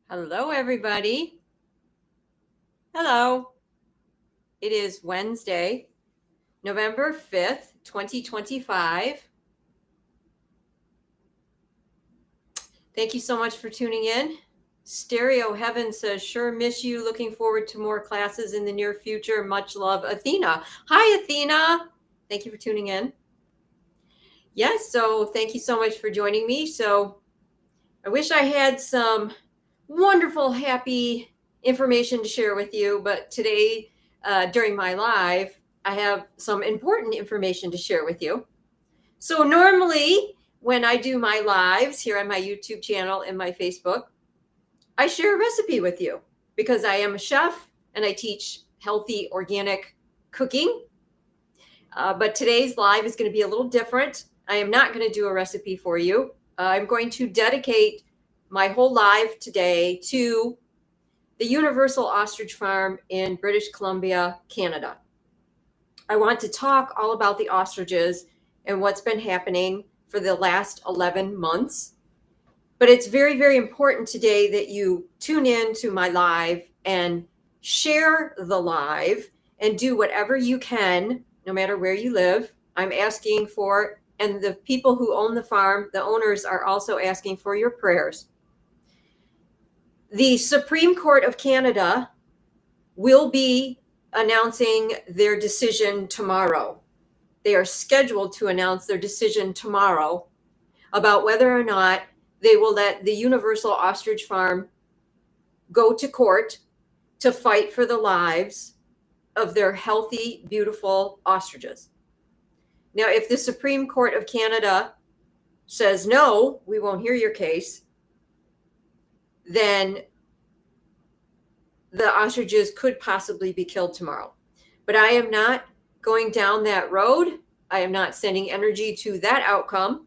Hello, everybody. Hello. It is Wednesday, November 5th, 2025. Thank you so much for tuning in. Stereo Heaven says, sure miss you. Looking forward to more classes in the near future. Much love, Athena. Hi, Athena. Thank you for tuning in. Yes, so thank you so much for joining me. So I wish I had some wonderful, happy information to share with you, but today, during my live, I have some important information to share with you. So normally when I do my lives here on my YouTube channel and my Facebook, I share a recipe with you because I am a chef and I teach healthy organic cooking. But today's live is going to be a little different. I am not going to do a recipe for you. I'm going to dedicate my whole live today to the Universal Ostrich Farm in British Columbia, Canada. I want to talk all about the ostriches and what's been happening for the last 11 months. But it's very, very important today that you tune in to my live and share the live and do whatever you can, no matter where you live. I'm asking for, and the people who own the farm, the owners, are also asking for your prayers. The Supreme Court of Canada will be announcing their decision tomorrow. They are scheduled to announce their decision tomorrow about whether or not they will let the Universal Ostrich Farm go to court to fight for the lives of their healthy, beautiful ostriches. Now, if the Supreme Court of Canada says, no, we won't hear your case, then the ostriches could possibly be killed tomorrow. But I am not going down that road. I am not sending energy to that outcome.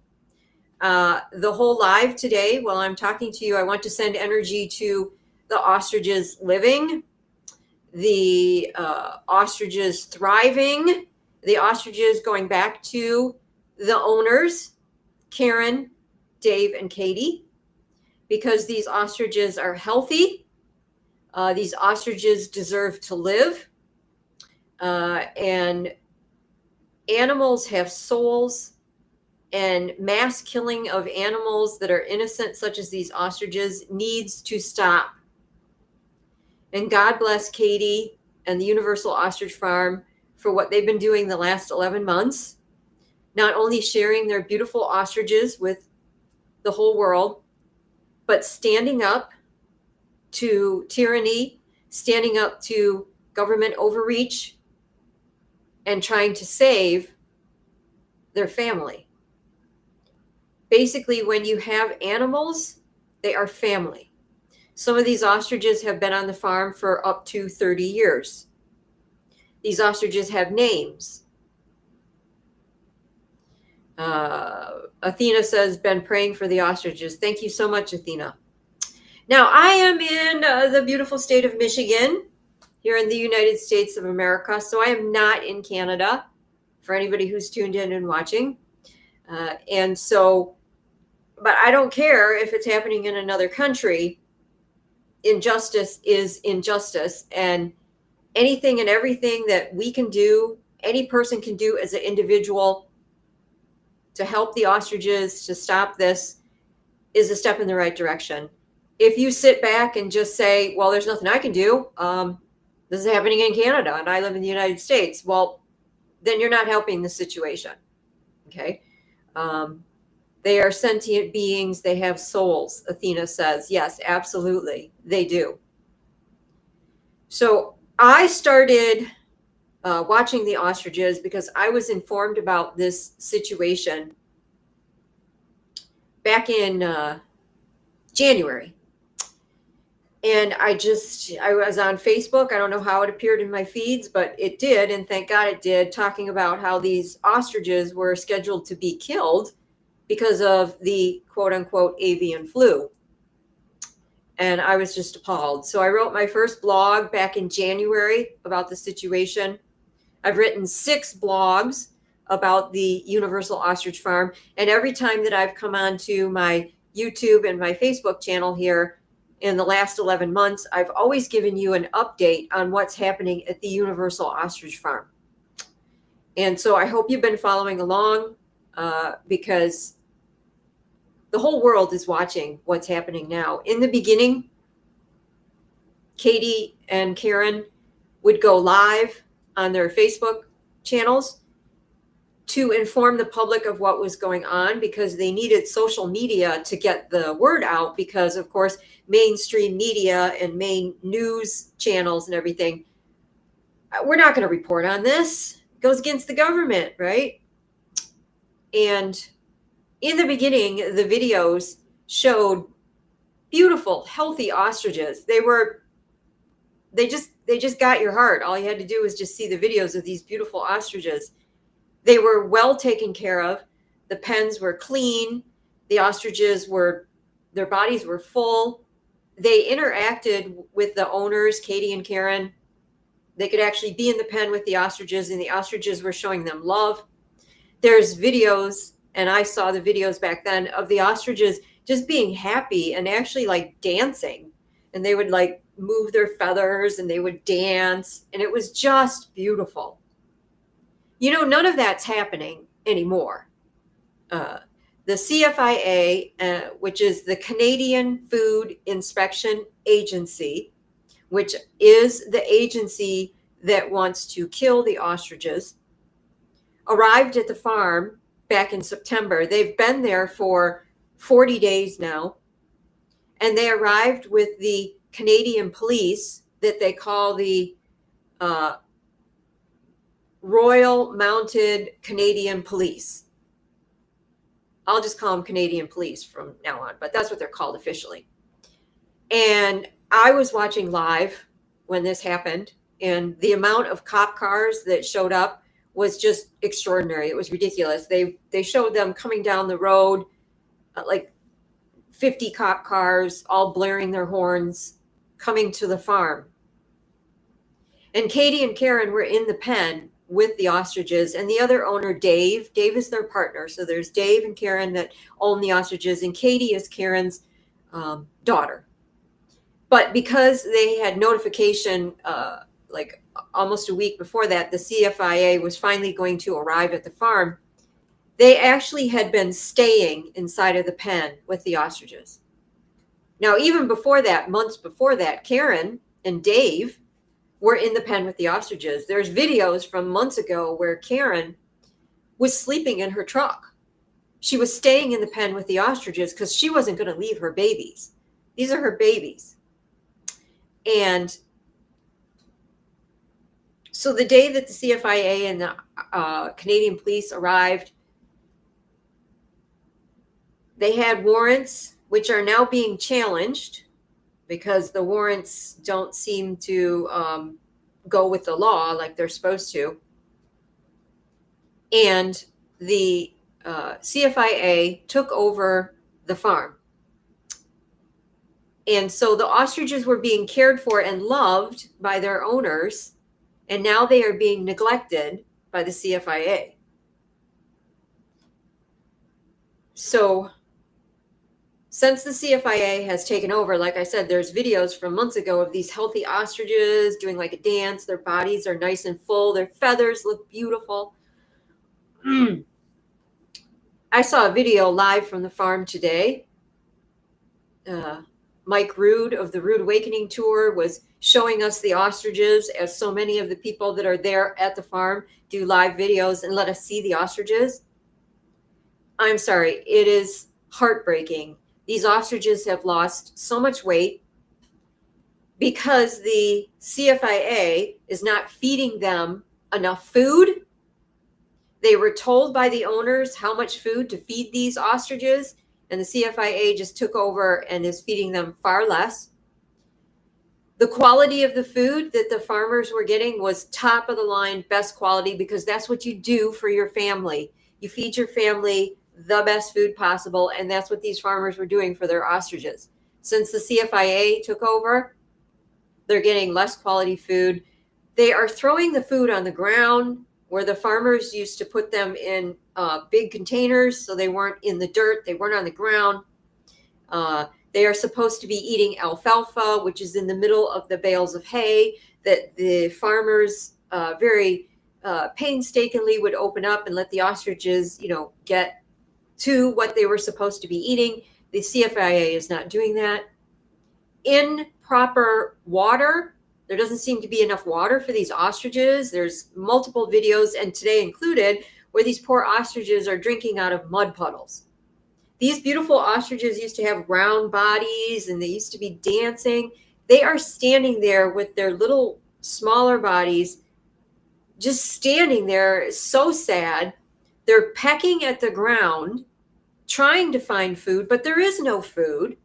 The whole live today, while I'm talking to you, I want to send energy to the ostriches living, the ostriches thriving, the ostriches going back to the owners, Karen, Dave, and Katie, because these ostriches are healthy. These ostriches deserve to live. And animals have souls, and mass killing of animals that are innocent, such as these ostriches, needs to stop. And God bless Katie and the Universal Ostrich Farm for what they've been doing the last 11 months, not only sharing their beautiful ostriches with the whole world, but standing up to tyranny, standing up to government overreach, and trying to save their family. Basically, when you have animals, they are family. Some of these ostriches have been on the farm for up to 30 years. These ostriches have names. Athena says, been praying for the ostriches. Thank you so much, Athena. Now, I am in the beautiful state of Michigan, here in the United States of America. So I am not in Canada, for anybody who's tuned in and watching. But I don't care if it's happening in another country. Injustice is injustice. And anything and everything that we can do, any person can do as an individual to help the ostriches, to stop this, is a step in the right direction. If you sit back and just say, well, there's nothing I can do, this is happening in Canada and I live in the United States, well, then you're not helping the situation. Okay. They are sentient beings. They have souls, Athena says. Yes, absolutely. They do. So I started watching the ostriches because I was informed about this situation back in January. And I was on Facebook. I don't know how it appeared in my feeds, but it did. And thank God it did, talking about how these ostriches were scheduled to be killed because of the quote unquote avian flu. And I was just appalled. So I wrote my first blog back in January about the situation. I've written 6 blogs about the Universal Ostrich Farm. And every time that I've come onto my YouTube and my Facebook channel here in the last 11 months, I've always given you an update on what's happening at the Universal Ostrich Farm. And so I hope you've been following along because the whole world is watching what's happening now. In the beginning, Katie and Karen would go live on their Facebook channels to inform the public of what was going on because they needed social media to get the word out because, of course, mainstream media and main news channels and everything, we're not going to report on this. It goes against the government, right? And in the beginning, the videos showed beautiful, healthy ostriches. They just got your heart. All you had to do was just see the videos of these beautiful ostriches. They were well taken care of. The pens were clean. The ostriches their bodies were full. They interacted with the owners, Katie and Karen. They could actually be in the pen with the ostriches, and the ostriches were showing them love. There's videos, and I saw the videos back then, of the ostriches just being happy and actually like dancing. And they would like move their feathers and they would dance. And it was just beautiful. You know, none of that's happening anymore. The CFIA, which is the Canadian Food Inspection Agency, which is the agency that wants to kill the ostriches, arrived at the farm back in September. They've been there for 40 days now. And they arrived with the Canadian police that they call the Royal Mounted Canadian Police. I'll just call them Canadian Police from now on, but that's what they're called officially. And I was watching live when this happened, and the amount of cop cars that showed up was just extraordinary. It was ridiculous. They showed them coming down the road, like 50 cop cars, all blaring their horns, coming to the farm. And Katie and Karen were in the pen with the ostriches, and the other owner, Dave is their partner. So there's Dave and Karen that own the ostriches, and Katie is Karen's daughter. But because they had notification like almost a week before that, the CFIA was finally going to arrive at the farm, they actually had been staying inside of the pen with the ostriches. Now, even before that, months before that, Karen and Dave were in the pen with the ostriches. There's videos from months ago where Karen was sleeping in her truck. She was staying in the pen with the ostriches because she wasn't going to leave her babies. These are her babies. And so the day that the CFIA and the Canadian police arrived, they had warrants, which are now being challenged because the warrants don't seem to go with the law like they're supposed to. And the CFIA took over the farm. And so the ostriches were being cared for and loved by their owners, and now they are being neglected by the CFIA. So since the CFIA has taken over, like I said, there's videos from months ago of these healthy ostriches doing like a dance. Their bodies are nice and full. Their feathers look beautiful. I saw a video live from the farm today. Mike Rude of the Rude Awakening Tour was showing us the ostriches, as so many of the people that are there at the farm do live videos and let us see the ostriches. I'm sorry, it is heartbreaking. These ostriches have lost so much weight because the CFIA is not feeding them enough food. They were told by the owners how much food to feed these ostriches, and the CFIA just took over and is feeding them far less. The quality of the food that the farmers were getting was top of the line, best quality, because that's what you do for your family. You feed your family the best food possible, and that's what these farmers were doing for their ostriches. Since the CFIA took over, they're getting less quality food. They are throwing the food on the ground where the farmers used to put them in big containers, so they weren't in the dirt, they weren't on the ground. They are supposed to be eating alfalfa, which is in the middle of the bales of hay that the farmers very painstakingly would open up and let the ostriches, get to what they were supposed to be eating. The CFIA is not doing that. In proper water, there doesn't seem to be enough water for these ostriches. There's multiple videos, and today included, where these poor ostriches are drinking out of mud puddles. These beautiful ostriches used to have round bodies and they used to be dancing. They are standing there with their little smaller bodies, just standing there, so sad. They're pecking at the ground, trying to find food, but there is no food.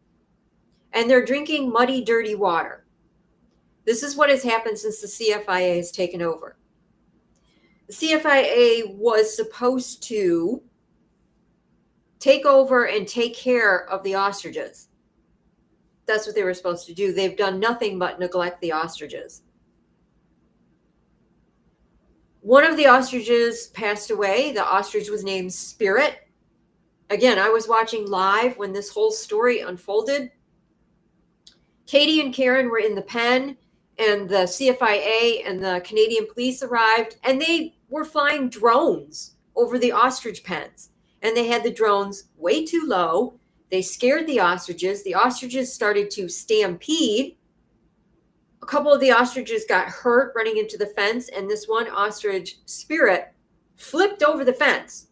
And they're drinking muddy, dirty water. This is what has happened since the CFIA has taken over. The CFIA was supposed to take over and take care of the ostriches. That's what they were supposed to do. They've done nothing but neglect the ostriches. One of the ostriches passed away. The ostrich was named Spirit. Again, I was watching live when this whole story unfolded. Katie and Karen were in the pen, and the CFIA and the Canadian police arrived, and they were flying drones over the ostrich pens. And they had the drones way too low. They scared the ostriches. The ostriches started to stampede. A couple of the ostriches got hurt running into the fence, and this one ostrich, Spirit, flipped over the fence.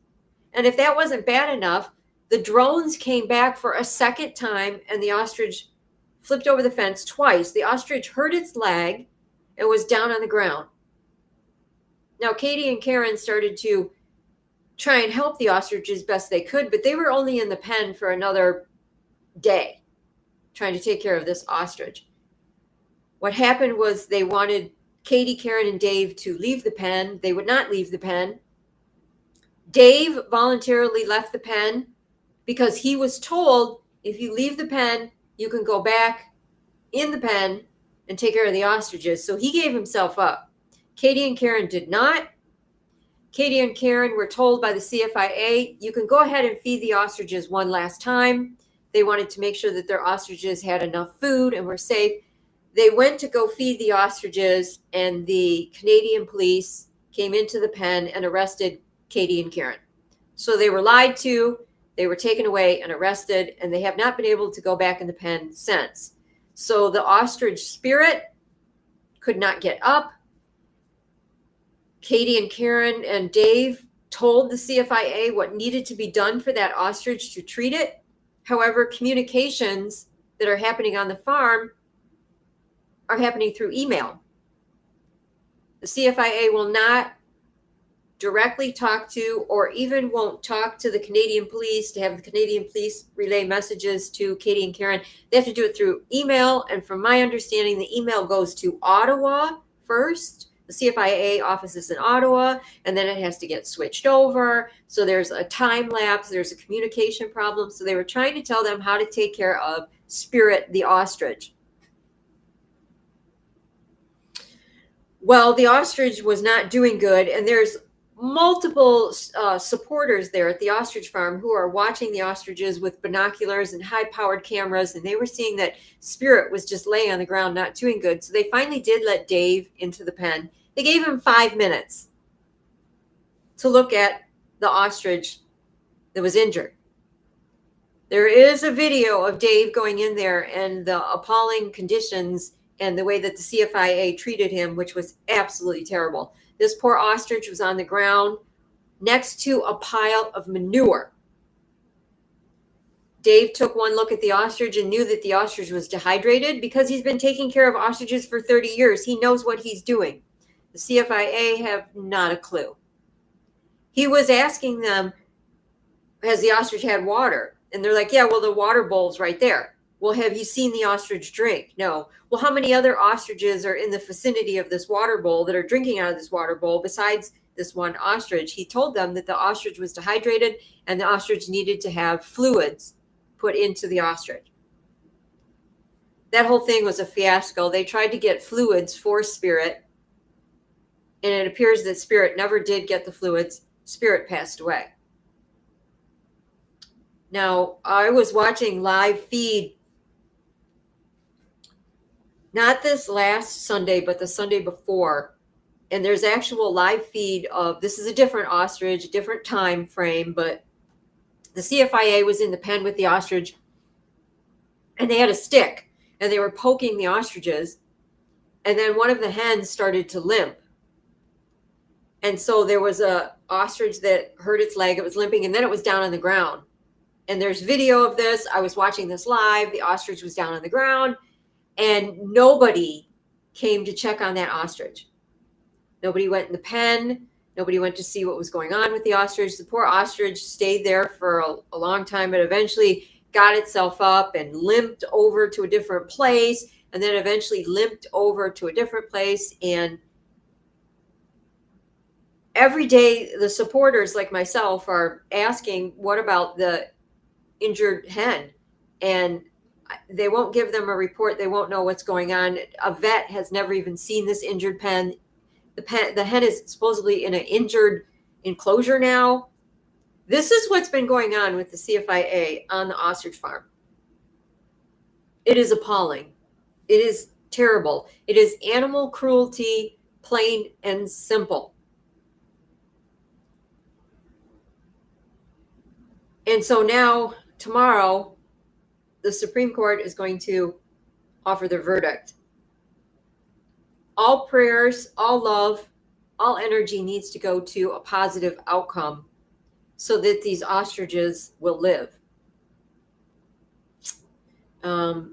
And if that wasn't bad enough, the drones came back for a second time, and the ostrich flipped over the fence twice. The ostrich hurt its leg and was down on the ground. Now, Katie and Karen started to try and help the ostrich as best they could, but they were only in the pen for another day trying to take care of this ostrich. What happened was they wanted Katie, Karen, and Dave to leave the pen. They would not leave the pen. Dave voluntarily left the pen because he was told, if you leave the pen, you can go back in the pen and take care of the ostriches. So he gave himself up. Katie and Karen did not. Katie and Karen were told by the CFIA, you can go ahead and feed the ostriches one last time. They wanted to make sure that their ostriches had enough food and were safe. They went to go feed the ostriches, and the Canadian police came into the pen and arrested Katie and Karen. So they were lied to, they were taken away and arrested, and they have not been able to go back in the pen since. So the ostrich Spirit could not get up. Katie and Karen and Dave told the CFIA what needed to be done for that ostrich to treat it. However, communications that are happening on the farm are happening through email. The CFIA will not directly talk to, or even won't talk to, the Canadian police to have the Canadian police relay messages to Katie and Karen. They have to do it through email. And from my understanding, the email goes to Ottawa first. The CFIA office is in Ottawa, and then it has to get switched over. So there's a time lapse, there's a communication problem. So they were trying to tell them how to take care of Spirit the ostrich. Well, the ostrich was not doing good, and there's multiple supporters there at the ostrich farm who are watching the ostriches with binoculars and high-powered cameras, and they were seeing that Spirit was just laying on the ground, not doing good. So they finally did let Dave into the pen. They gave him 5 minutes to look at the ostrich that was injured. There is a video of Dave going in there and the appalling conditions and the way that the CFIA treated him, which was absolutely terrible. This poor ostrich was on the ground next to a pile of manure. Dave took one look at the ostrich and knew that the ostrich was dehydrated because he's been taking care of ostriches for 30 years. He knows what he's doing. The CFIA have not a clue. He was asking them, has the ostrich had water? And they're like, yeah, well, the water bowl's right there. Well, have you seen the ostrich drink? No. Well, how many other ostriches are in the vicinity of this water bowl that are drinking out of this water bowl besides this one ostrich? He told them that the ostrich was dehydrated and the ostrich needed to have fluids put into the ostrich. That whole thing was a fiasco. They tried to get fluids for Spirit, and it appears that Spirit never did get the fluids. Spirit passed away. Now, I was watching live feed not this last Sunday, but the Sunday before. And there's actual live feed of, this is a different ostrich, a different time frame, but the CFIA was in the pen with the ostrich, and they had a stick and they were poking the ostriches. And then one of the hens started to limp. And so there was a ostrich that hurt its leg. It was limping, and then it was down on the ground. And there's video of this. I was watching this live. The ostrich was down on the ground, and nobody came to check on that ostrich. Nobody went in the pen. Nobody went to see what was going on with the ostrich. The poor ostrich stayed there for a long time, but eventually got itself up and limped over to a different place, and then eventually limped over to a different place. And every day the supporters like myself are asking, what about the injured hen? And they won't give them a report. They won't know what's going on. A vet has never even seen this injured pen. The hen is supposedly in an injured enclosure now. This is what's been going on with the CFIA on the ostrich farm. It is appalling. It is terrible. It is animal cruelty, plain and simple. And so now, tomorrow, the Supreme Court is going to offer their verdict. All prayers, all love, all energy needs to go to a positive outcome so that these ostriches will live. A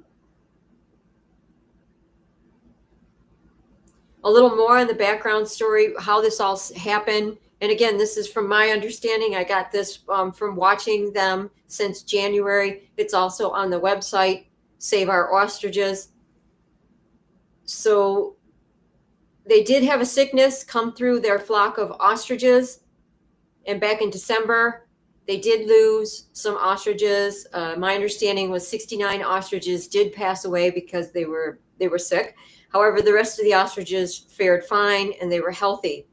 little more on the background story, how this all happened. And again, this is from my understanding. I got this from watching them since January. It's also on the website, Save Our Ostriches. So they did have a sickness come through their flock of ostriches. And back in December, they did lose some ostriches. My understanding was 69 ostriches did pass away because they were sick. However, the rest of the ostriches fared fine and they were healthy.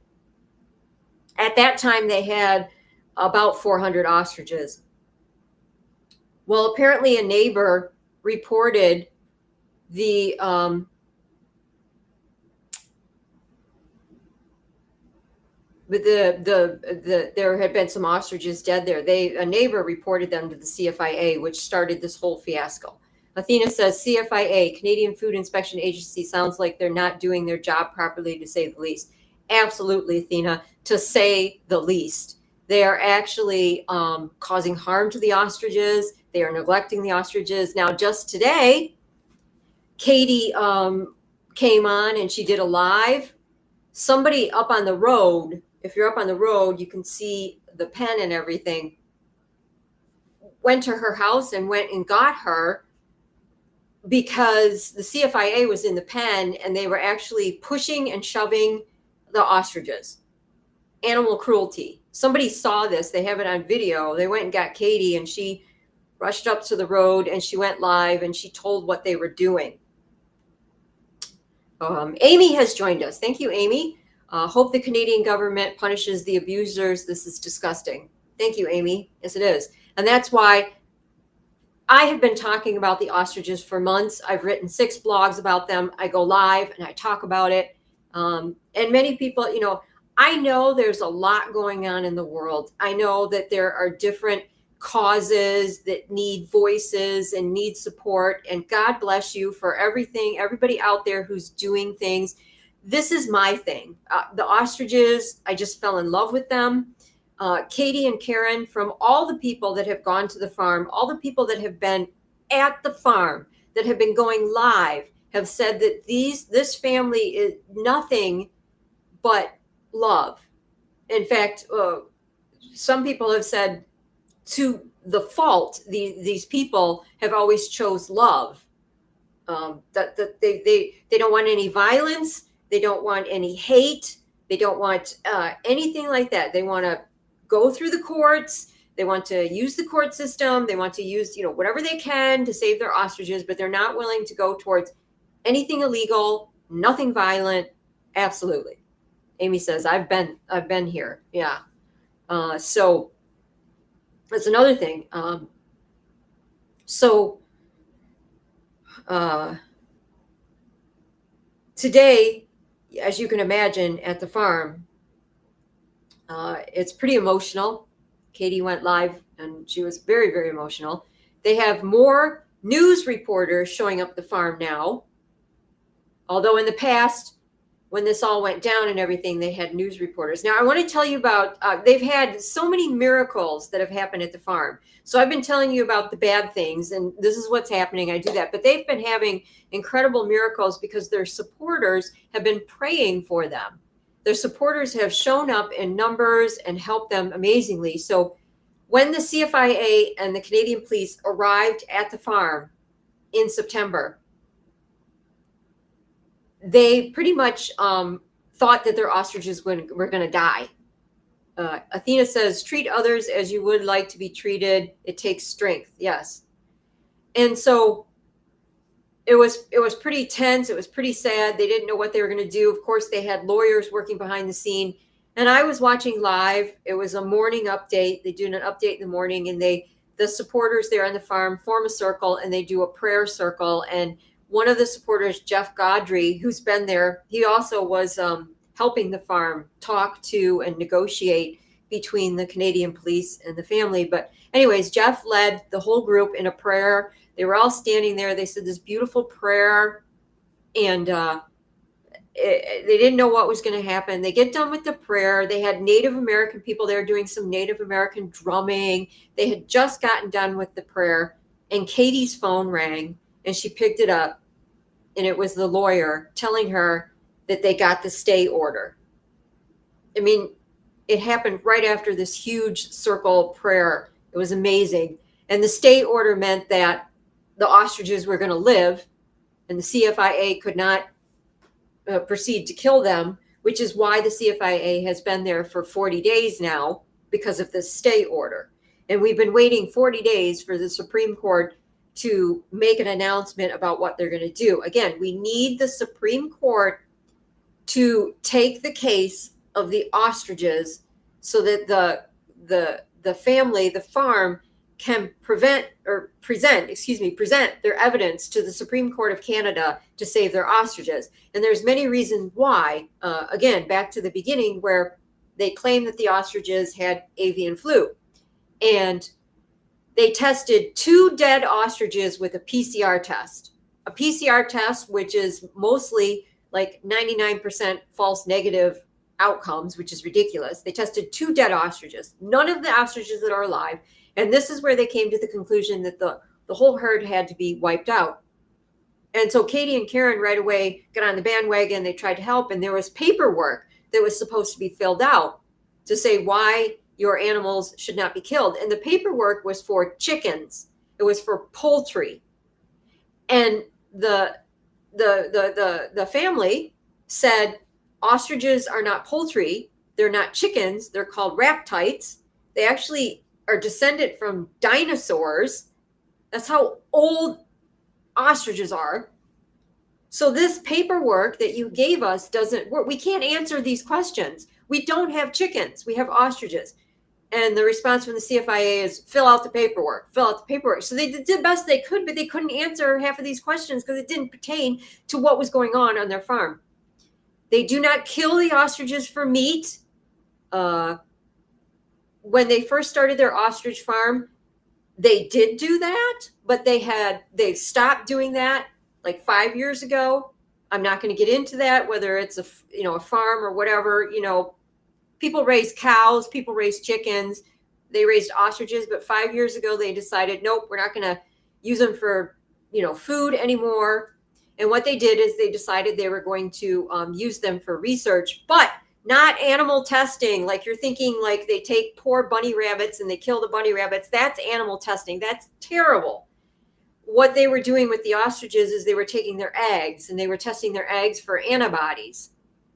At that time, they had about 400 ostriches. Well, apparently a neighbor reported there had been some ostriches dead there. A neighbor reported them to the CFIA, which started this whole fiasco. Athena says, CFIA, Canadian Food Inspection Agency, sounds like they're not doing their job properly, to say the least. Absolutely, Athena, to say the least. They are actually causing harm to the ostriches. They are neglecting the ostriches. Now, just today, Katie came on and she did a live. Somebody up on the road, if you're up on the road, you can see the pen and everything, went to her house and went and got her because the CFIA was in the pen and they were actually pushing and shoving the ostriches. Animal cruelty. Somebody saw this. They have it on video. They went and got Katie and she rushed up to the road and she went live and she told what they were doing. Amy has joined us. Thank you, Amy. Hope the Canadian government punishes the abusers. This is disgusting. Thank you, Amy. Yes, it is. And that's why I have been talking about the ostriches for months. I've written 6 blogs about them. I go live and I talk about it. And many people, I know there's a lot going on in the world. I know that there are different causes that need voices and need support. And God bless you for everything, everybody out there who's doing things. This is my thing. The ostriches, I just fell in love with them. Katie and Karen, from all the people that have gone to the farm, all the people that have been at the farm, that have been going live, have said that this family is nothing but love. In fact, some people have said to the fault, these people have always chose love. That they don't want any violence. They don't want any hate. They don't want anything like that. They want to go through the courts. They want to use the court system. They want to use, whatever they can to save their ostriches, but they're not willing to go towards anything illegal, nothing violent. Absolutely. Amy says, I've been here. Yeah. So that's another thing. Today, as you can imagine, at the farm, it's pretty emotional. Katie went live and she was very, very emotional. They have more news reporters showing up at the farm now. Although in the past, when this all went down and everything, they had news reporters. Now, I want to tell you about, they've had so many miracles that have happened at the farm. So I've been telling you about the bad things, and this is what's happening. I do that. But they've been having incredible miracles because their supporters have been praying for them. Their supporters have shown up in numbers and helped them amazingly. So when the CFIA and the Canadian police arrived at the farm in September, they pretty much thought that their ostriches were going to die. Athena says, treat others as you would like to be treated. It takes strength. Yes. And so it was pretty tense. It was pretty sad. They didn't know what they were going to do. Of course, they had lawyers working behind the scene. And I was watching live. It was a morning update. They do an update in the morning, and the supporters there on the farm form a circle, and they do a prayer circle. And one of the supporters, Jeff Gaudry, who's been there, he also was helping the farm talk to and negotiate between the Canadian police and the family. But anyways, Jeff led the whole group in a prayer. They were all standing there. They said this beautiful prayer, and they didn't know what was going to happen. They get done with the prayer. They had Native American people there doing some Native American drumming. They had just gotten done with the prayer, and Katie's phone rang, and she picked it up, and it was the lawyer telling her that they got the stay order. I mean, it happened right after this huge circle prayer. It was amazing. And the stay order meant that the ostriches were going to live, and the CFIA could not proceed to kill them, which is why the CFIA has been there for 40 days now, because of this stay order. And we've been waiting 40 days for the Supreme Court to make an announcement about what they're going to do. Again, we need the Supreme Court to take the case of the ostriches so that the family, the farm, can present their evidence to the Supreme Court of Canada to save their ostriches. And there's many reasons why. Again, back to the beginning, where they claim that the ostriches had avian flu, and they tested 2 dead ostriches with a PCR test. A PCR test, which is mostly like 99% false negative outcomes, which is ridiculous. They tested 2 dead ostriches, none of the ostriches that are alive. And this is where they came to the conclusion that the whole herd had to be wiped out. And so Katie and Karen right away got on the bandwagon. They tried to help, and there was paperwork that was supposed to be filled out to say why your animals should not be killed. And the paperwork was for chickens. It was for poultry. And the family said ostriches are not poultry. They're not chickens. They're called raptites. They actually are descended from dinosaurs. That's how old ostriches are. So this paperwork that you gave us doesn't work. We can't answer these questions. We don't have chickens. We have ostriches. And the response from the CFIA is fill out the paperwork, fill out the paperwork. So they did the best they could, but they couldn't answer half of these questions because it didn't pertain to what was going on their farm. They do not kill the ostriches for meat. When they first started their ostrich farm, they did do that, but they stopped doing that like 5 years ago. I'm not going to get into that, whether it's a farm or whatever. People raise cows, people raise chickens, they raised ostriches, but 5 years ago they decided, nope, we're not going to use them for, food anymore. And what they did is they decided they were going to use them for research, but not animal testing. Like you're thinking like they take poor bunny rabbits and they kill the bunny rabbits. That's animal testing. That's terrible. What they were doing with the ostriches is they were taking their eggs and they were testing their eggs for antibodies,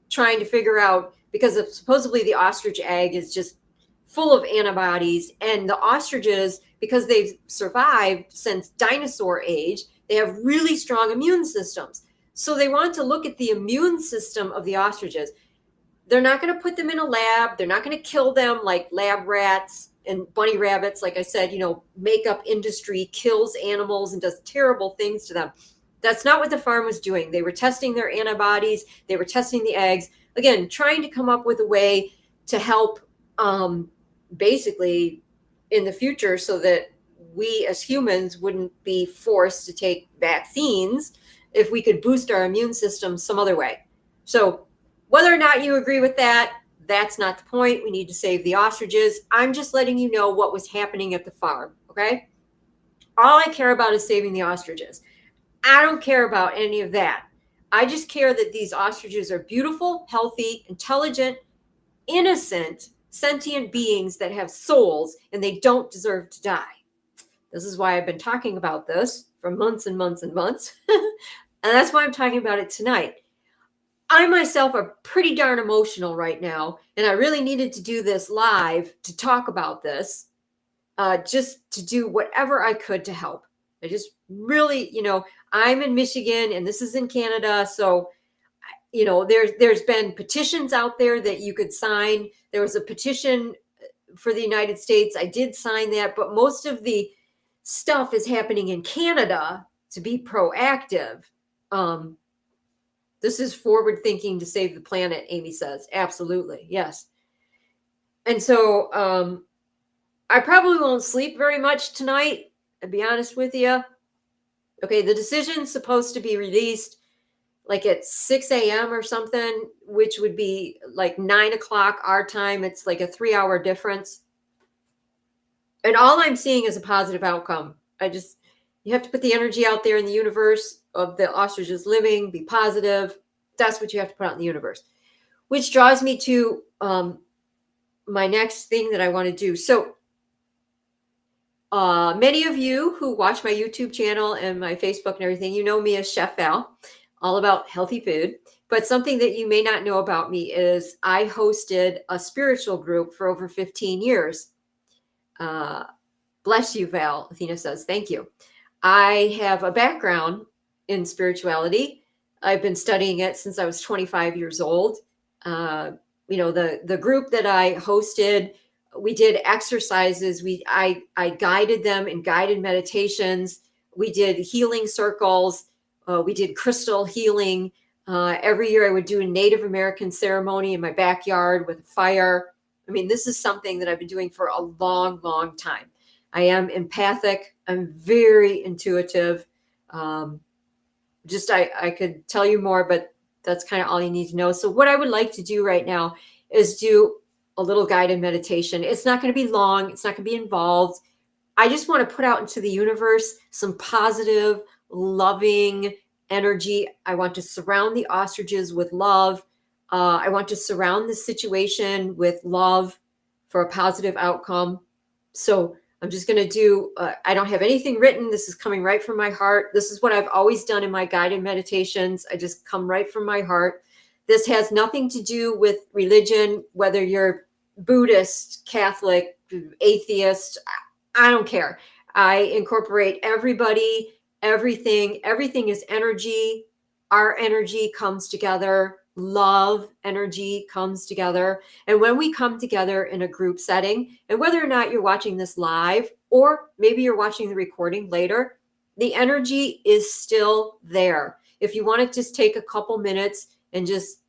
trying to figure out, because supposedly the ostrich egg is just full of antibodies. And the ostriches, because they've survived since dinosaur age, they have really strong immune systems. So they want to look at the immune system of the ostriches. They're not going to put them in a lab. They're not going to kill them like lab rats and bunny rabbits. Like I said, makeup industry kills animals and does terrible things to them. That's not what the farm was doing. They were testing their antibodies. They were testing the eggs. Again, trying to come up with a way to help basically in the future so that we as humans wouldn't be forced to take vaccines if we could boost our immune system some other way. So whether or not you agree with that, that's not the point. We need to save the ostriches. I'm just letting you know what was happening at the farm, okay? All I care about is saving the ostriches. I don't care about any of that. I just care that these ostriches are beautiful, healthy, intelligent, innocent, sentient beings that have souls, and they don't deserve to die. This is why I've been talking about this for months and months and months. And that's why I'm talking about it tonight. I myself are pretty darn emotional right now, and I really needed to do this live to talk about this, just to do whatever I could to help. I just really, I'm in Michigan and this is in Canada. So, there's been petitions out there that you could sign. There was a petition for the United States. I did sign that, but most of the stuff is happening in Canada to be proactive. This is forward thinking to save the planet, Amy says. Absolutely. Yes. And so I probably won't sleep very much tonight, to be honest with you. Okay, the decision's supposed to be released like at 6 a.m. or something, which would be like 9 o'clock our time. It's like a 3-hour difference. And all I'm seeing is a positive outcome. You have to put the energy out there in the universe of the ostriches living, be positive. That's what you have to put out in the universe, which draws me to my next thing that I want to do. So many of you who watch my YouTube channel and my Facebook and everything, you know me as Chef Val, all about healthy food. But something that you may not know about me is I hosted a spiritual group for over 15 years. Bless you, Val. Athena says, thank you. I have a background in spirituality. I've been studying it since I was 25 years old. The group that I hosted, we did exercises. I guided them in guided meditations. We did healing circles. We did crystal healing. Every year I would do a Native American ceremony in my backyard with a fire. I mean, this is something that I've been doing for a long, long time. I am empathic. I'm very intuitive. I could tell you more, but that's kind of all you need to know. So what I would like to do right now is do a little guided meditation. It's not going to be long. It's not going to be involved. I just want to put out into the universe some positive, loving energy. I want to surround the ostriches with love. I want to surround the situation with love for a positive outcome. So I'm just going to do, I don't have anything written. This is coming right from my heart. This is what I've always done in my guided meditations. I just come right from my heart. This has nothing to do with religion, whether you're Buddhist, Catholic, atheist, I don't care. I incorporate everybody, everything. Everything is energy. Our energy comes together. Love energy comes together. And when we come together in a group setting, and whether or not you're watching this live, or maybe you're watching the recording later, the energy is still there. If you want to just take a couple minutes and just,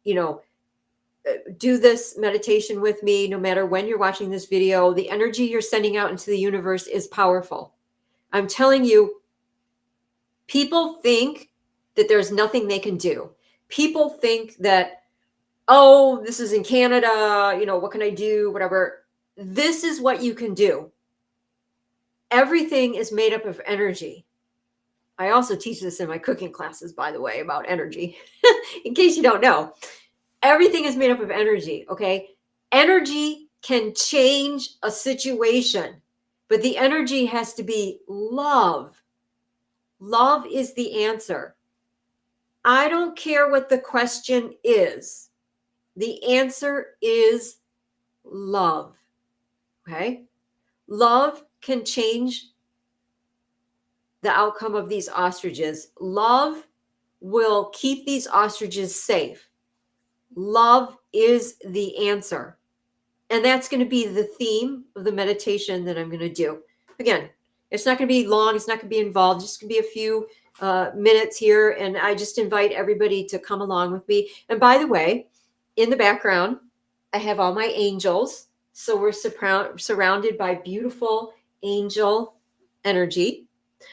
do this meditation with me, no matter when you're watching this video, the energy you're sending out into the universe is powerful. I'm telling you, people think that there's nothing they can do. People think that, oh, this is in Canada, what can I do? Whatever. This is what you can do. Everything is made up of energy. I also teach this in my cooking classes, by the way, about energy, in case you don't know. Everything is made up of energy, okay? Energy can change a situation, but the energy has to be love. Love is the answer. I don't care what the question is. The answer is love, okay? Love can change the outcome of these ostriches. Love will keep these ostriches safe. Love is the answer. And that's going to be the theme of the meditation that I'm going to do. Again, It's not going to be long. It's not going to be involved. Just going to be a few minutes here. And I just invite everybody to come along with me. And by the way, in the background, I have all my angels. So we're surrounded by beautiful angel energy.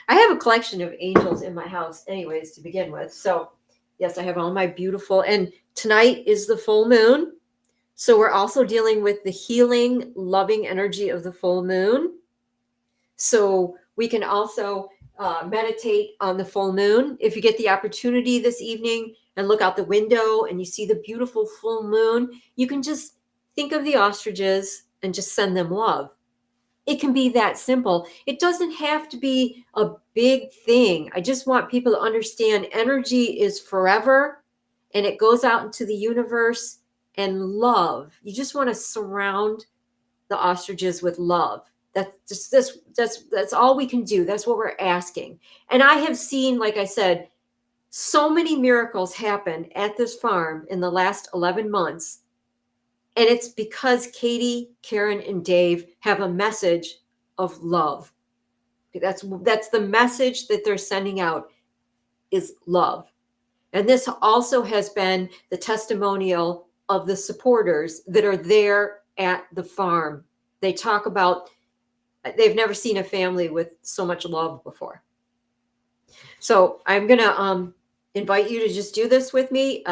I have a collection of angels in my house anyways to begin with. So yes, I have all my beautiful, and tonight is the full moon. So we're also dealing with the healing, loving energy of the full moon. So we can also meditate on the full moon. If you get the opportunity this evening and look out the window and you see the beautiful full moon, you can just think of the ostriches and just send them love. It can be that simple. It doesn't have to be a big thing. I just want people to understand energy is forever and it goes out into the universe, and love. You just want to surround the ostriches with love. That's all we can do. That's what we're asking. And I have seen, like I said, so many miracles happen at this farm in the last 11 months. And it's because Katie, Karen, and Dave have a message of love. That's the message that they're sending out, is love. And this also has been the testimonial of the supporters that are there at the farm. They talk about they've never seen a family with so much love before. So I'm going to invite you to just do this with me.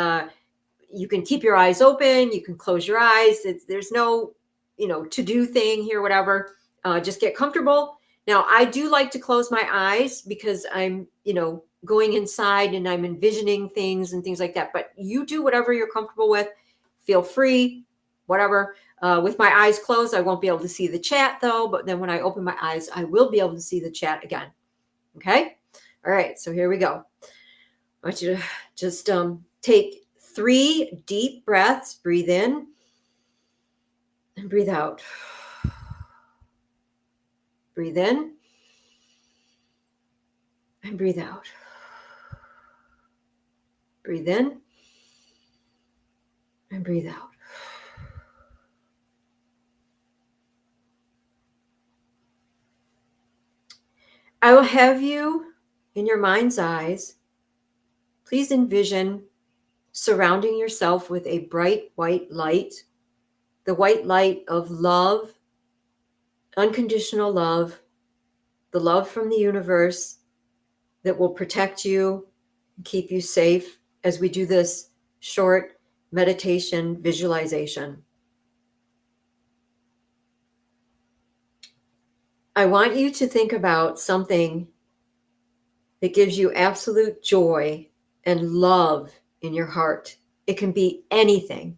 You can keep your eyes open. You can close your eyes. There's no, to-do thing here, whatever. Just get comfortable. Now, I do like to close my eyes because I'm, going inside and I'm envisioning things and things like that. But you do whatever you're comfortable with. Feel free, whatever. With my eyes closed, I won't be able to see the chat though. But then when I open my eyes, I will be able to see the chat again. Okay. All right. So here we go. I want you to just take 3 deep breaths. Breathe in and breathe out. Breathe in and breathe out. Breathe in and breathe out. I will have you in your mind's eyes. Please envision surrounding yourself with a bright white light, the white light of love, unconditional love, the love from the universe that will protect you and keep you safe as we do this short meditation visualization. I want you to think about something that gives you absolute joy and love in your heart. It can be anything.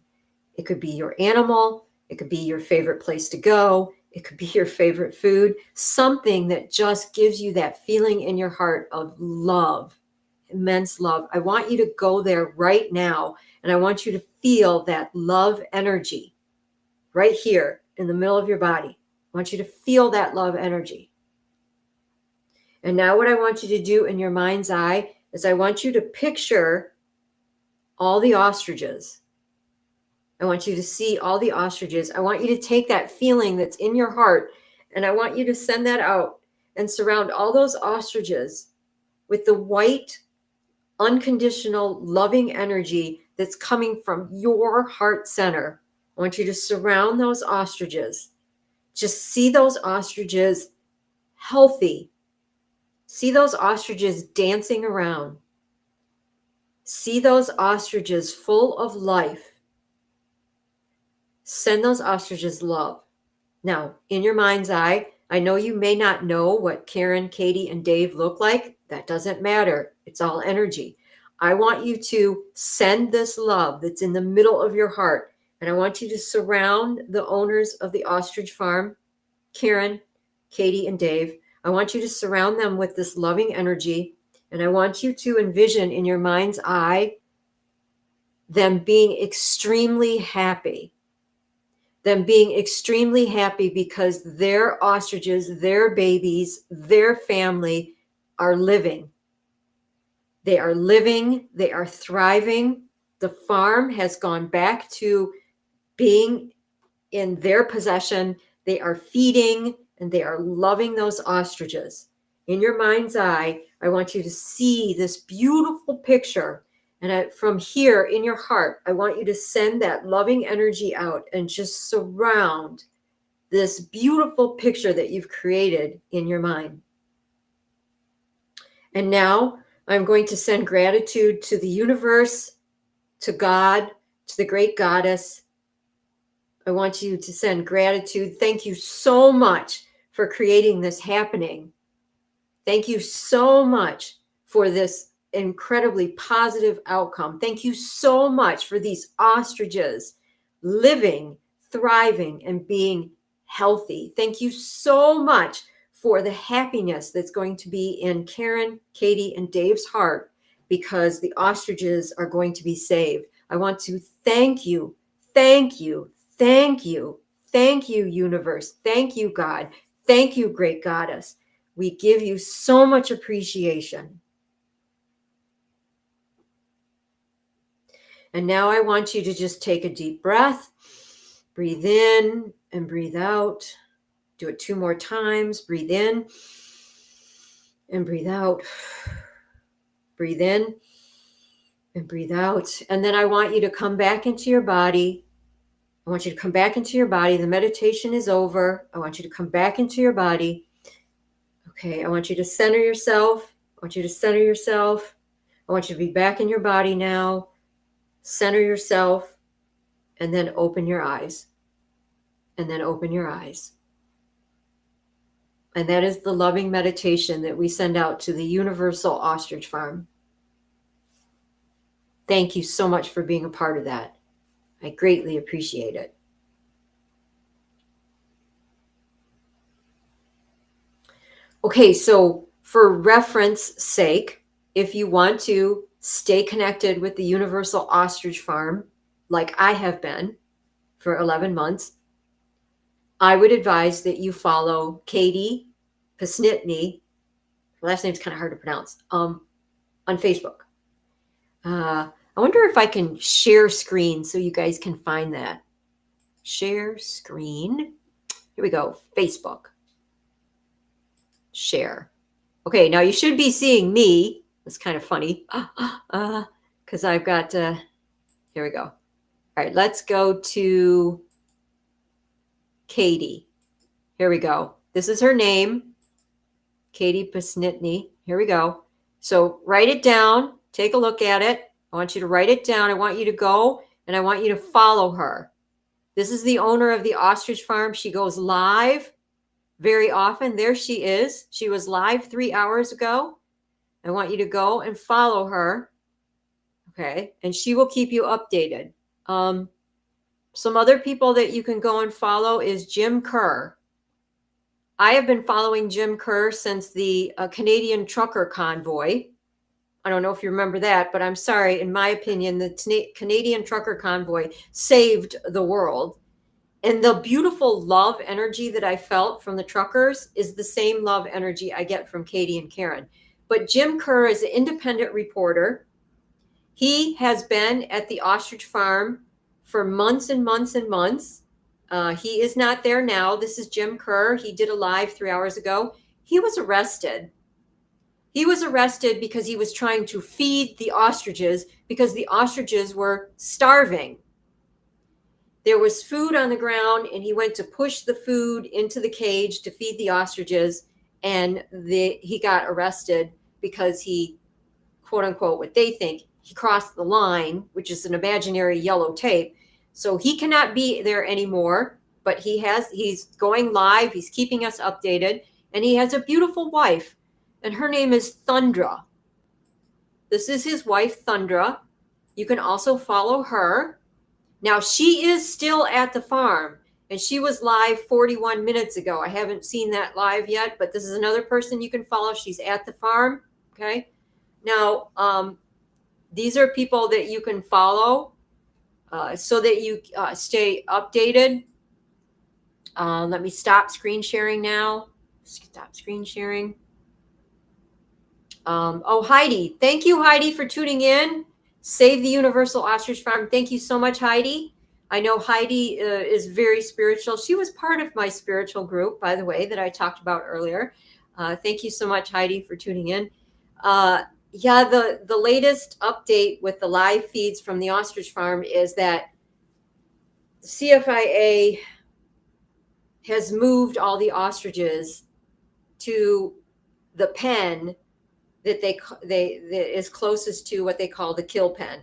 It could be your animal. It could be your favorite place to go. It could be your favorite food. Something that just gives you that feeling in your heart of love, immense love. I want you to go there right now, and I want you to feel that love energy right here in the middle of your body. I want you to feel that love energy. And now what I want you to do in your mind's eye is I want you to picture all the ostriches. I want you to see all the ostriches. I want you to take that feeling that's in your heart, and I want you to send that out and surround all those ostriches with the white, unconditional, loving energy that's coming from your heart center. I want you to surround those ostriches. Just see those ostriches healthy. See those ostriches dancing around. See those ostriches full of life. Send those ostriches love. Now, in your mind's eye, I know you may not know what Karen, Katie, and Dave look like. That doesn't matter. It's all energy. I want you to send this love that's in the middle of your heart, and I want you to surround the owners of the ostrich farm, Karen, Katie, and Dave. I want you to surround them with this loving energy, and I want you to envision in your mind's eye them being extremely happy. Them being extremely happy because their ostriches, their babies, their family are living. They are living. They are thriving. The farm has gone back to being in their possession. They are feeding and they are loving those ostriches. In your mind's eye, I want you to see this beautiful picture. And from here in your heart, I want you to send that loving energy out and just surround this beautiful picture that you've created in your mind. And now I'm going to send gratitude to the universe, to God, to the great goddess. I want you to send gratitude. Thank you so much for creating this happening. Thank you so much for this incredibly positive outcome. Thank you so much for these ostriches living, thriving, and being healthy. Thank you so much for the happiness that's going to be in Karen, Katie, and Dave's heart because the ostriches are going to be saved. I want to thank you, thank you, thank you, thank you, universe. Thank you, God. Thank you, great goddess. We give you so much appreciation. And now I want you to just take a deep breath, breathe in and breathe out. Do it 2 more times. Breathe in and breathe out. Breathe in and breathe out. And then I want you to come back into your body. I want you to come back into your body. The meditation is over. I want you to come back into your body. Okay, I want you to center yourself. I want you to center yourself. I want you to be back in your body now. Center yourself, and then open your eyes. And then open your eyes. And that is the loving meditation that we send out to the Universal Ostrich Farm. Thank you so much for being a part of that. I greatly appreciate it. Okay, so for reference sake, if you want to stay connected with the Universal Ostrich Farm, like I have been for 11 months, I would advise that you follow Katie Pasnitny, last name's kind of hard to pronounce, on Facebook. I wonder if I can share screen so you guys can find that. Share screen. Here we go. Facebook. Share. Okay, now you should be seeing me. It's kind of funny because I've got, here we go. All right, let's go to Katie. Here we go. This is her name, Katie Pasnitny. Here we go. So write it down. Take a look at it. I want you to write it down. I want you to go and I want you to follow her. This is the owner of the ostrich farm. She goes live very often. There she is. She was live 3 hours ago. I want you to go and follow her. Okay. And she will keep you updated. Some other people that you can go and follow is Jim Kerr. I have been following Jim Kerr since the Canadian trucker convoy. I don't know if you remember that, but I'm sorry. In my opinion, the Canadian trucker convoy saved the world. And the beautiful love energy that I felt from the truckers is the same love energy I get from Katie and Karen. But Jim Kerr is an independent reporter. He has been at the ostrich farm for months and months and months. He is not there now. This is Jim Kerr. He did a live 3 hours ago. He was arrested. He was arrested because he was trying to feed the ostriches because the ostriches were starving. There was food on the ground and he went to push the food into the cage to feed the ostriches, and he got arrested because he, quote unquote, what they think, he crossed the line, which is an imaginary yellow tape. So he cannot be there anymore, but he's going live. He's keeping us updated, and he has a beautiful wife, and her name is Thundra. This is his wife, Thundra. You can also follow her. Now, she is still at the farm, and she was live 41 minutes ago. I haven't seen that live yet, but this is another person you can follow. She's at the farm, okay? Now, these are people that you can follow so that you stay updated. Let me stop screen sharing now. Stop screen sharing. Heidi. Thank you, Heidi, for tuning in. Save the Universal Ostrich Farm. Thank you so much, Heidi. I know Heidi is very spiritual. She was part of my spiritual group, by the way, that I talked about earlier. Thank you so much, Heidi, for tuning in. Yeah, the latest update with the live feeds from the ostrich farm is that the CFIA has moved all the ostriches to the pen that that is closest to what they call the kill pen.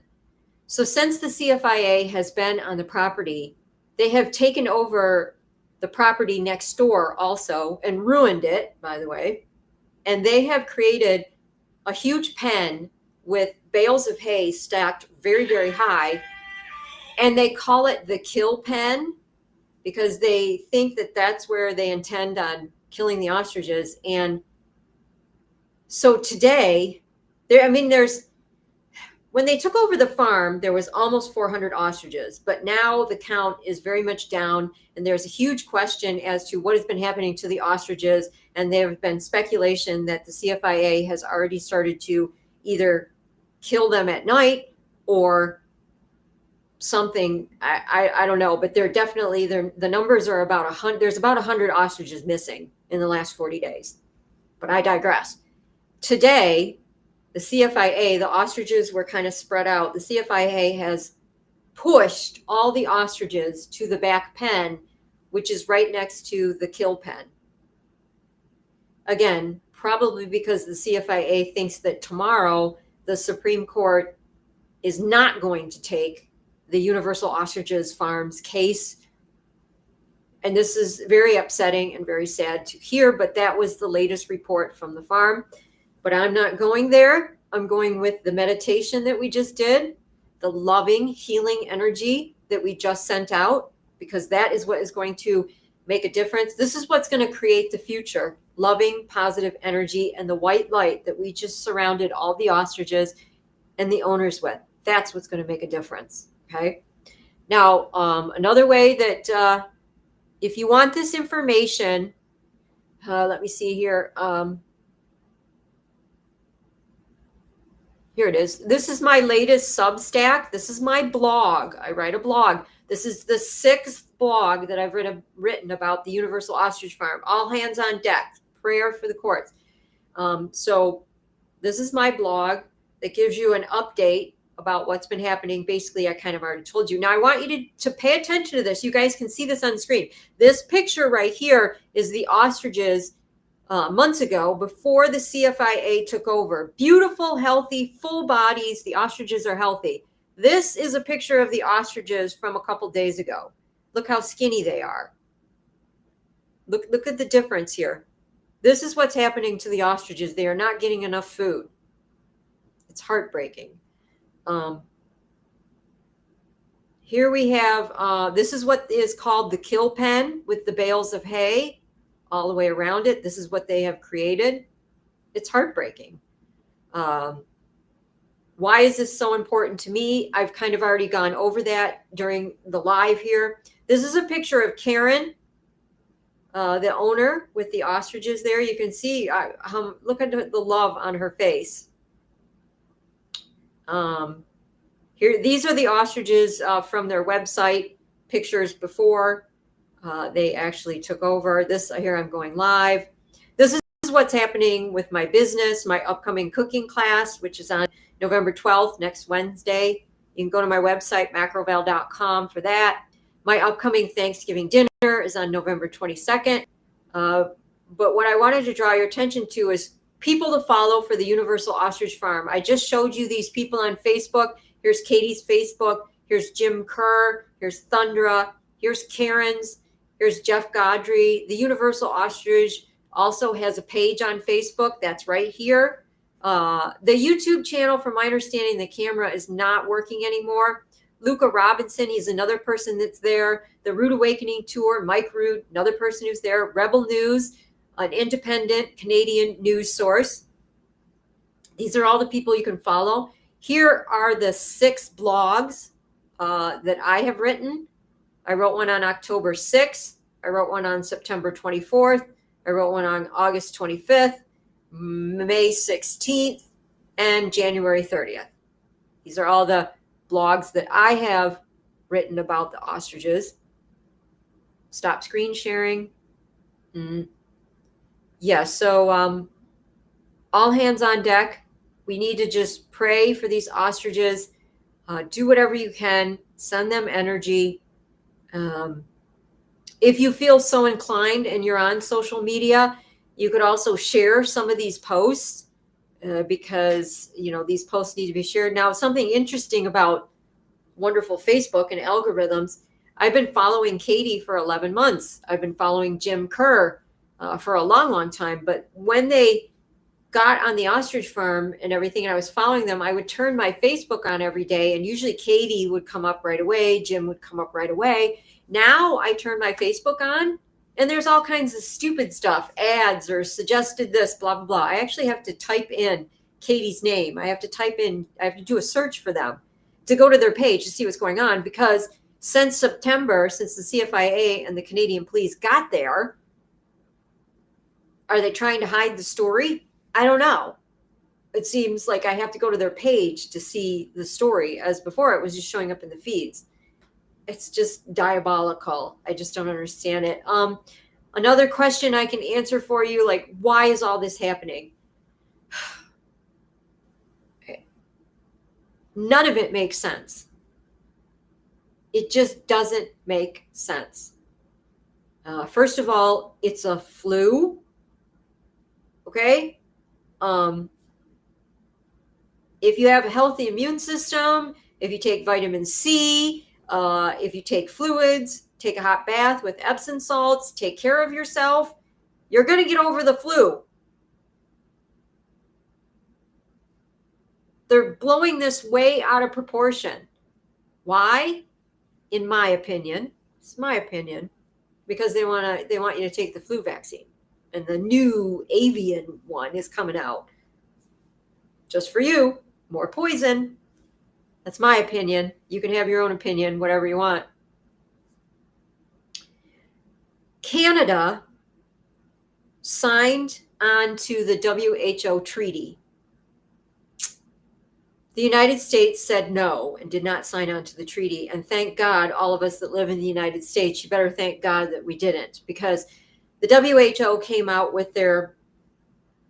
So since the CFIA has been on the property, they have taken over the property next door also and ruined it, by the way. And they have created a huge pen with bales of hay stacked very, very high. And they call it the kill pen because they think that that's where they intend on killing the ostriches. And so today, when they took over the farm, there was almost 400 ostriches, but now the count is very much down, and there's a huge question as to what has been happening to the ostriches, and there have been speculation that the CFIA has already started to either kill them at night or something. I don't know, but they're definitely the numbers are about 100. There's about 100 ostriches missing in the last 40 days, but I digress. Today, the CFIA, the ostriches were kind of spread out. The CFIA has pushed all the ostriches to the back pen, which is right next to the kill pen. Again, probably because the CFIA thinks that tomorrow the Supreme Court is not going to take the Universal Ostriches Farm's case. And this is very upsetting and very sad to hear, but that was the latest report from the farm. But I'm not going there. I'm going with the meditation that we just did, the loving, healing energy that we just sent out, because that is what is going to make a difference. This is what's going to create the future, loving, positive energy, and the white light that we just surrounded all the ostriches and the owners with. That's what's going to make a difference. Okay. Now, another way that if you want this information, let me see here. Here it is. This is my latest Substack. This is my blog. I write a blog. This is the 6th blog that I've written about the Universal Ostrich Farm. All hands on deck. Prayer for the courts. So this is my blog that gives you an update about what's been happening. Basically, I kind of already told you. Now, I want you to pay attention to this. You guys can see this on screen. This picture right here is the ostriches months ago, before the CFIA took over. Beautiful, healthy, full bodies. The ostriches are healthy. This is a picture of the ostriches from a couple days ago. Look how skinny they are. Look at the difference here. This is what's happening to the ostriches. They are not getting enough food. It's heartbreaking. Here we have, this is what is called the kill pen with the bales of hay all the way around it. This is what they have created. It's heartbreaking. Why is this so important to me? I've kind of already gone over that during the live here. This is a picture of Karen, the owner with the ostriches there. You can see, look at the love on her face. Here, these are the ostriches from their website, pictures before they actually took over. This here, I'm going live. This is what's happening with my business, my upcoming cooking class, which is on November 12th, next Wednesday. You can go to my website, macroval.com, for that. My upcoming Thanksgiving dinner is on November 22nd. But what I wanted to draw your attention to is people to follow for the Universal Ostrich Farm. I just showed you these people on Facebook. Here's Katie's Facebook. Here's Jim Kerr. Here's Thundra. Here's Karen's. Here's Jeff Godry. The Universal Ostrich also has a page on Facebook. That's right here. The YouTube channel, from my understanding, the camera is not working anymore. Luca Robinson, he's another person that's there. The Root Awakening Tour, Mike Root, another person who's there. Rebel News, an independent Canadian news source. These are all the people you can follow. Here are the 6 blogs that I have written. I wrote one on October 6th. I wrote one on September 24th. I wrote one on August 25th, May 16th, and January 30th. These are all the blogs that I have written about the ostriches. Stop screen sharing. Yeah, so all hands on deck. We need to just pray for these ostriches. Do whatever you can. Send them energy. If you feel so inclined and you're on social media, you could also share some of these posts because, these posts need to be shared. Now, something interesting about wonderful Facebook and algorithms, I've been following Katie for 11 months. I've been following Jim Kerr for a long, long time. But when they got on the ostrich farm and everything, and I was following them, I would turn my Facebook on every day, and usually Katie would come up right away. Jim would come up right away. Now I turn my Facebook on, and there's all kinds of stupid stuff, ads or suggested this, blah, blah, blah. I actually have to type in Katie's name. I have to do a search for them to go to their page to see what's going on, because since September, since the CFIA and the Canadian police got there, are they trying to hide the story? I don't know. It seems like I have to go to their page to see the story, as before it was just showing up in the feeds. It's just diabolical. I just don't understand it. Another question I can answer for you, like, why is all this happening? Okay. None of it makes sense. It just doesn't make sense. First of all, it's a flu. Okay? If you have a healthy immune system, if you take vitamin C, if you take fluids, take a hot bath with Epsom salts, take care of yourself, you're going to get over the flu. They're blowing this way out of proportion. Why? In my opinion, it's my opinion, because they want you to take the flu vaccine, and the new avian one is coming out. Just for you, more poison. That's my opinion. You can have your own opinion, whatever you want. Canada signed on to the WHO treaty. The United States said no and did not sign on to the treaty. And thank God, all of us that live in the United States, you better thank God that we didn't, because the WHO came out with their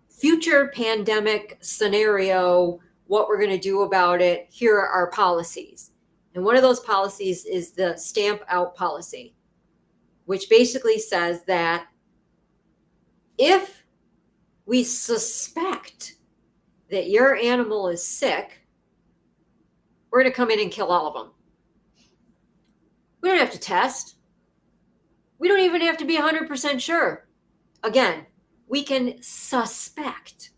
future pandemic scenario, what we're going to do about it. Here are our policies. And one of those policies is the stamp out policy, which basically says that if we suspect that your animal is sick, we're going to come in and kill all of them. We don't have to test. We don't even have to be 100% sure. Again, we can suspect.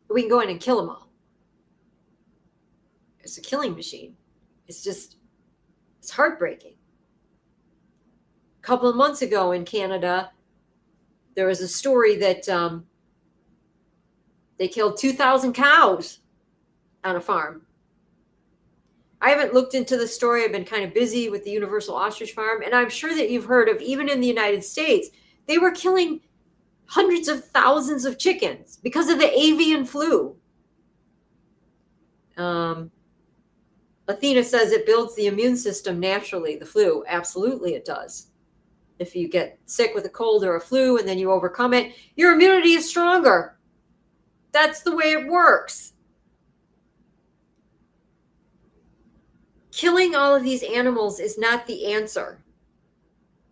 We can go in and kill them all. It's a killing machine. It's heartbreaking. A couple of months ago in Canada, there was a story that they killed 2,000 cows on a farm. I haven't looked into the story. I've been kind of busy with the Universal Ostrich Farm, and I'm sure that you've heard of, even in the United States, they were killing hundreds of thousands of chickens because of the avian flu. Athena says it builds the immune system naturally, the flu. Absolutely it does. If you get sick with a cold or a flu and then you overcome it, your immunity is stronger. That's the way it works. Killing all of these animals is not the answer.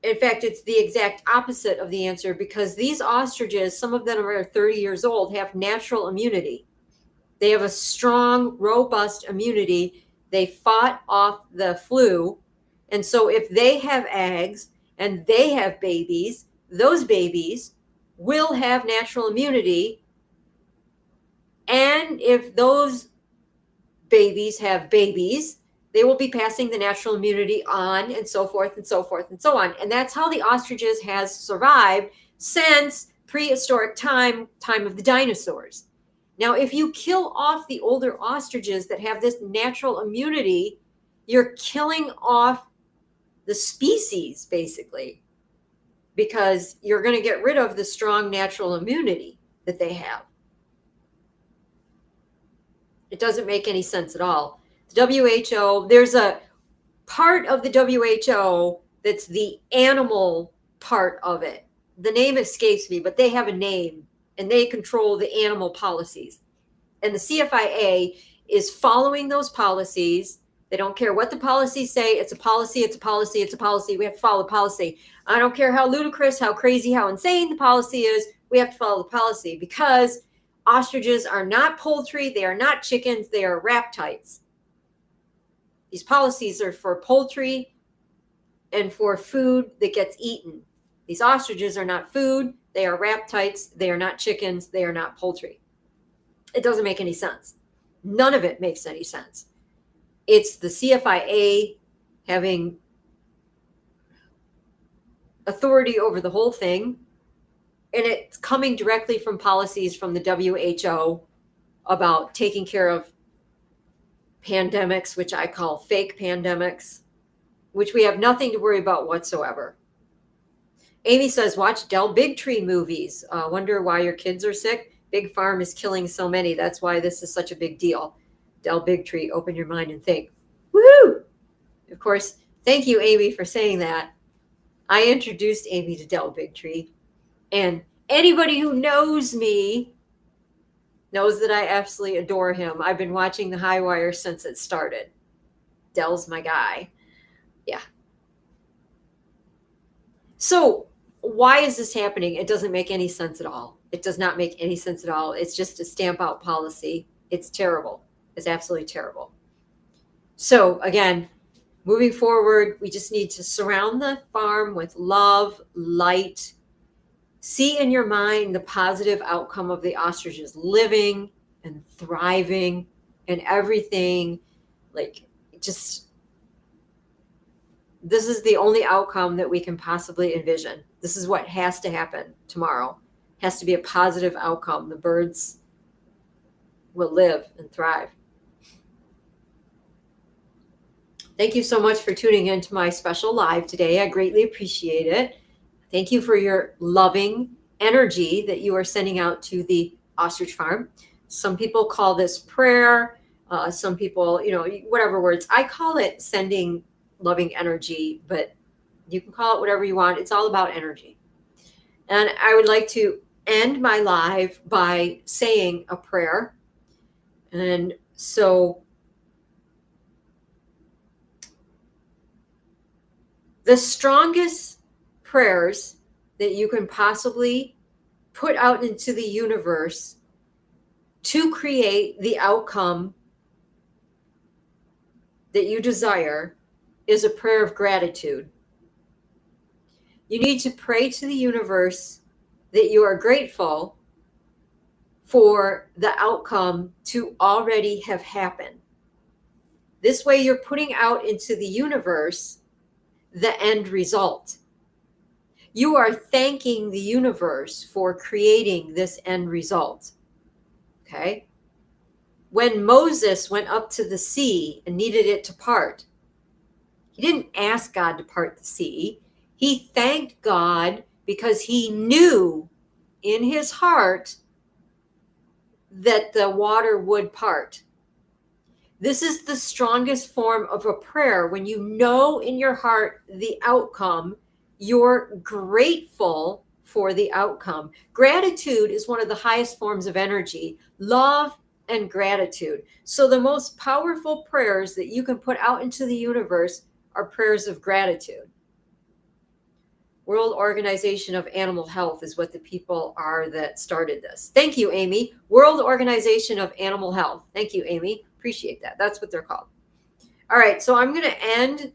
In fact, it's the exact opposite of the answer, because these ostriches, some of them are 30 years old, have natural immunity. They have a strong, robust immunity. They fought off the flu. And so if they have eggs and they have babies, those babies will have natural immunity. And if those babies have babies, they will be passing the natural immunity on, and so forth and so forth and so on. And that's how the ostriches has survived since prehistoric time of the dinosaurs. Now, if you kill off the older ostriches that have this natural immunity, you're killing off the species, basically, because you're going to get rid of the strong natural immunity that they have. It doesn't make any sense at all. The WHO, there's a part of the WHO that's the animal part of it. The name escapes me, but they have a name and they control the animal policies. And the CFIA is following those policies. They don't care what the policies say. It's a policy, it's a policy, it's a policy. We have to follow the policy. I don't care how ludicrous, how crazy, how insane the policy is. We have to follow the policy because ostriches are not poultry. They are not chickens. They are raptites. These policies are for poultry and for food that gets eaten. These ostriches are not food. They are raptites. They are not chickens. They are not poultry. It doesn't make any sense. None of it makes any sense. It's the CFIA having authority over the whole thing, and it's coming directly from policies from the WHO about taking care of pandemics, which I call fake pandemics, which we have nothing to worry about whatsoever. Amy says, watch Del Bigtree movies. Wonder why your kids are sick. Big Farm is killing so many. That's why this is such a big deal. Del Bigtree, open your mind and think. Woohoo! Of course, thank you, Amy, for saying that. I introduced Amy to Del Bigtree, and anybody who knows me knows that I absolutely adore him. I've been watching The High Wire since it started. Del's my guy. Yeah. So why is this happening? It doesn't make any sense at all. It does not make any sense at all. It's just a stamp out policy. It's terrible. It's absolutely terrible. So again, moving forward, we just need to surround the farm with love, light. See in your mind the positive outcome of the ostriches living and thriving and everything. Like, just, this is the only outcome that we can possibly envision. This is what has to happen tomorrow. It has to be a positive outcome. The birds will live and thrive. Thank you so much for tuning in to my special live today. I greatly appreciate it. Thank you for your loving energy that you are sending out to the ostrich farm. Some people call this prayer. Some people, whatever words. I call it sending loving energy, but you can call it whatever you want. It's all about energy. And I would like to end my live by saying a prayer. And so the strongest prayers that you can possibly put out into the universe to create the outcome that you desire is a prayer of gratitude. You need to pray to the universe that you are grateful for the outcome to already have happened. This way you're putting out into the universe the end result. You are thanking the universe for creating this end result. Okay? When Moses went up to the sea and needed it to part, he didn't ask God to part the sea. He thanked God because he knew in his heart that the water would part. This is the strongest form of a prayer. When you know in your heart the outcome, you're grateful for the outcome. Gratitude is one of the highest forms of energy. Love and gratitude. So the most powerful prayers that you can put out into the universe are prayers of gratitude. World Organization of Animal Health is what the people are that started this. Thank you, Amy. World Organization of Animal Health. Thank you, Amy. Appreciate that. That's what they're called. All right, so I'm going to end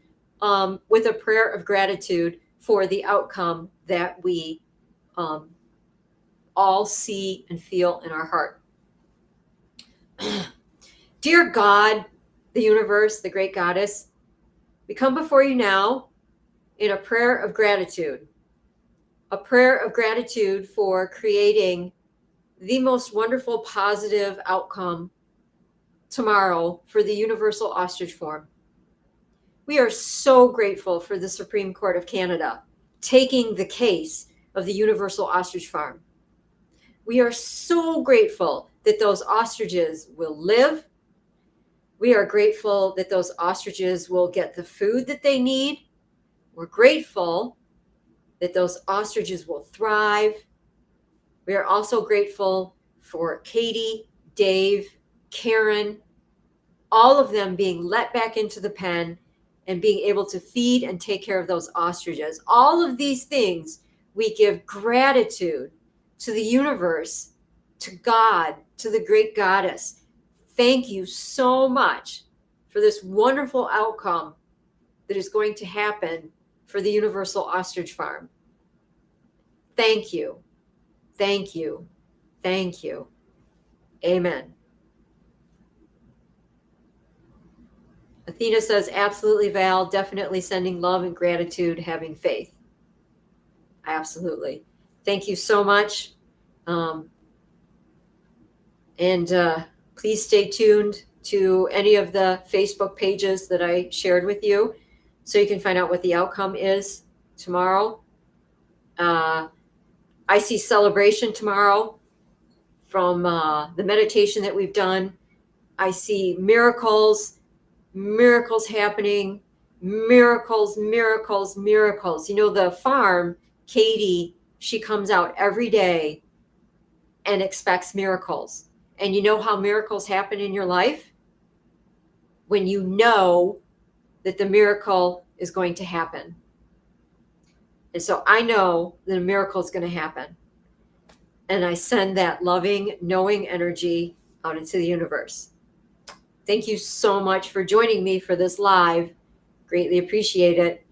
with a prayer of gratitude for the outcome that we all see and feel in our heart. Dear God, the universe, the great goddess, we come before you now in a prayer of gratitude. A prayer of gratitude for creating the most wonderful, positive outcome tomorrow for the Universal Ostrich Farm. We are so grateful for the Supreme Court of Canada taking the case of the Universal Ostrich Farm. We are so grateful that those ostriches will live, We are grateful that those ostriches will get the food that they need. We're grateful that those ostriches will thrive. We are also grateful for Katie, Dave, Karen, all of them being let back into the pen and being able to feed and take care of those ostriches. All of these things, we give gratitude to the universe, to God, to the great goddess. Thank you so much for this wonderful outcome that is going to happen for the Universal Ostrich Farm. Thank you. Thank you. Thank you. Amen. Athena says, absolutely, Val. Definitely sending love and gratitude, having faith. Absolutely. Thank you so much. Please stay tuned to any of the Facebook pages that I shared with you so you can find out what the outcome is tomorrow. I see celebration tomorrow from the meditation that we've done. I see miracles happening, miracles. You know, the farm, Katie, she comes out every day and expects miracles. And you know how miracles happen in your life? When you know that the miracle is going to happen. And so I know that a miracle is going to happen. And I send that loving, knowing energy out into the universe. Thank you so much for joining me for this live. Greatly appreciate it.